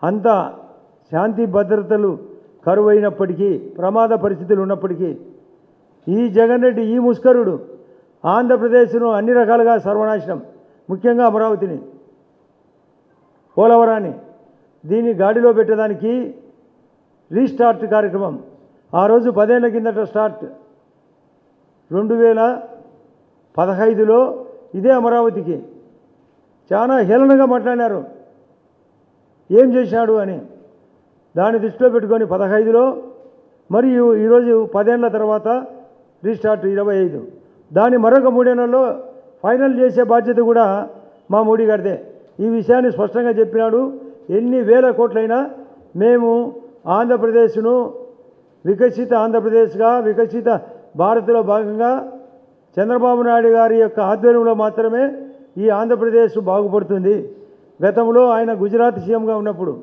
అంత శాంతి భద్రతలు కరువైనప్పటికీ ప్రమాద పరిస్థితులు ఉన్నప్పటికీ ఈ జగన్ రెడ్డి ఈ ముష్కరుడు ఆంధ్రప్రదేశ్ను అన్ని రకాలుగా సర్వనాశనం, ముఖ్యంగా అమరావతిని, పోలవరాన్ని దీన్ని గాడిలో పెట్టడానికి రీస్టార్ట్ కార్యక్రమం ఆ రోజు 10 ఏళ్ల కిందట స్టార్ట్ 2015లో ఇదే అమరావతికి చాలా హేళనగా మాట్లాడినారు. ఏం చేశాడు అని దాన్ని దృష్టిలో పెట్టుకొని 15లో మరియు ఈరోజు 10 ఏళ్ల తర్వాత రీస్టార్ట్ 25, దాన్ని మరొక 3 నెలల్లో ఫైనల్ చేసే బాధ్యత కూడా మా మోడీ గారిదే. ఈ విషయాన్ని స్పష్టంగా చెప్పినాడు. ఎన్ని వేల కోట్లైనా మేము ఆంధ్రప్రదేశ్ను వికసిత ఆంధ్రప్రదేశ్గా, వికసిత భారత్లో భాగంగా చంద్రబాబు నాయుడు గారి యొక్క ఆధ్వర్యంలో మాత్రమే ఈ ఆంధ్రప్రదేశ్ బాగుపడుతుంది. గతంలో ఆయన గుజరాత్ సీఎంగా ఉన్నప్పుడు